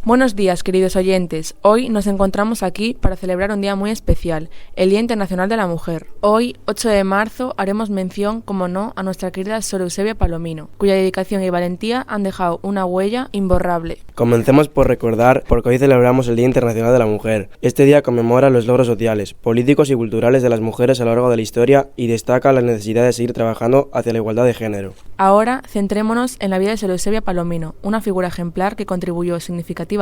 Buenos días, queridos oyentes. Hoy nos encontramos aquí para celebrar un día muy especial, el Día Internacional de la Mujer. Hoy, 8 de marzo, haremos mención, como no, a nuestra querida Sor Eusebia Palomino, cuya dedicación y valentía han dejado una huella imborrable. Comencemos por recordar porque hoy celebramos el Día Internacional de la Mujer. Este día conmemora los logros sociales, políticos y culturales de las mujeres a lo largo de la historia y destaca la necesidad de seguir trabajando hacia la igualdad de género. Ahora, centrémonos en la vida de Sor Eusebia Palomino, una figura ejemplar que contribuyó significativamente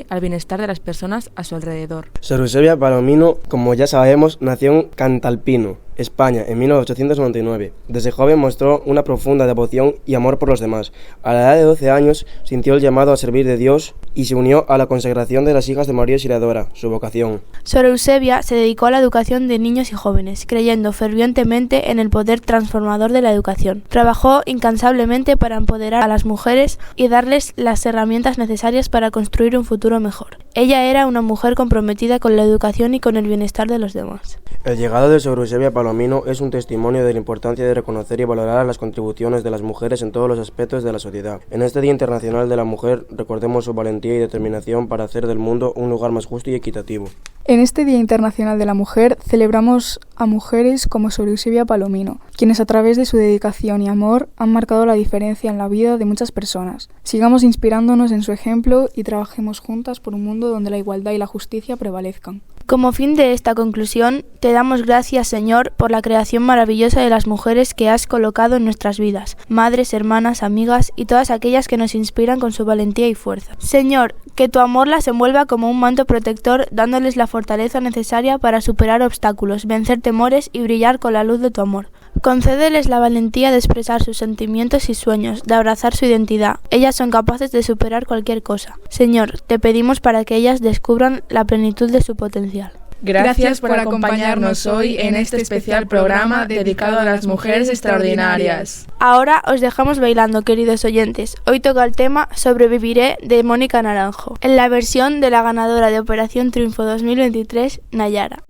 al bienestar de las personas a su alrededor. Sor Eusebia Palomino, como ya sabemos, nació en Cantalpino, España, en 1899. Desde joven mostró una profunda devoción y amor por los demás. A la edad de 12 años sintió el llamado a servir de Dios y se unió a la consagración de las hijas de María Auxiliadora, su vocación. Sor Eusebia se dedicó a la educación de niños y jóvenes, creyendo fervientemente en el poder transformador de la educación. Trabajó incansablemente para empoderar a las mujeres y darles las herramientas necesarias para construir un futuro mejor. Ella era una mujer comprometida con la educación y con el bienestar de los demás. El legado de Sor Eusebia Palomino es un testimonio de la importancia de reconocer y valorar las contribuciones de las mujeres en todos los aspectos de la sociedad. En este Día Internacional de la Mujer, recordemos su valentía y determinación para hacer del mundo un lugar más justo y equitativo. En este Día Internacional de la Mujer celebramos a mujeres como Sor Eusebia Palomino, quienes a través de su dedicación y amor han marcado la diferencia en la vida de muchas personas. Sigamos inspirándonos en su ejemplo y trabajemos juntas por un mundo donde la igualdad y la justicia prevalezcan. Como fin de esta conclusión, te damos gracias, Señor, por la creación maravillosa de las mujeres que has colocado en nuestras vidas, madres, hermanas, amigas y todas aquellas que nos inspiran con su valentía y fuerza. Señor, que tu amor las envuelva como un manto protector, dándoles la fortaleza necesaria para superar obstáculos, vencer temores y brillar con la luz de tu amor. Concédeles la valentía de expresar sus sentimientos y sueños, de abrazar su identidad. Ellas son capaces de superar cualquier cosa. Señor, te pedimos para que ellas descubran la plenitud de su potencial. Gracias por acompañarnos hoy en este especial programa dedicado a las mujeres extraordinarias. Ahora os dejamos bailando, queridos oyentes. Hoy toca el tema Sobreviviré de Mónica Naranjo, en la versión de la ganadora de Operación Triunfo 2023, Nayara.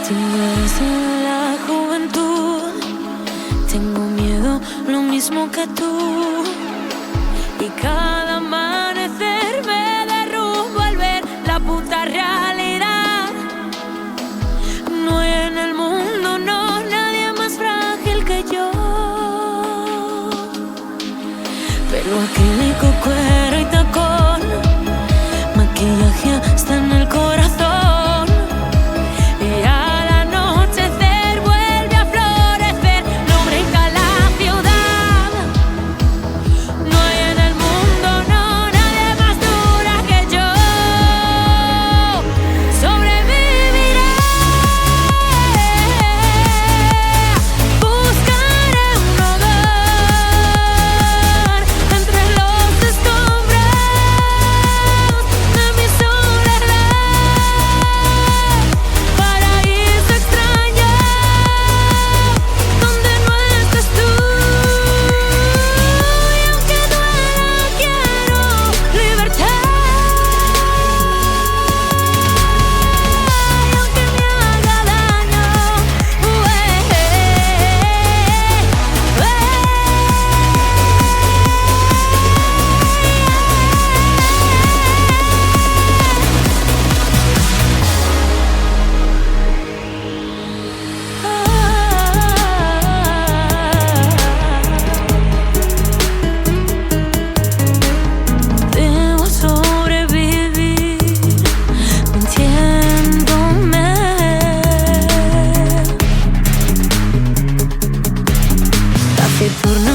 Tengo desde la juventud, tengo miedo lo mismo que tú, y cada amanecer me derrumbo al ver la puta realidad. No hay en el mundo, no, nadie más frágil que yo. Pelo acrílico, cuero y tacón, maquillaje hasta en el corazón. Turno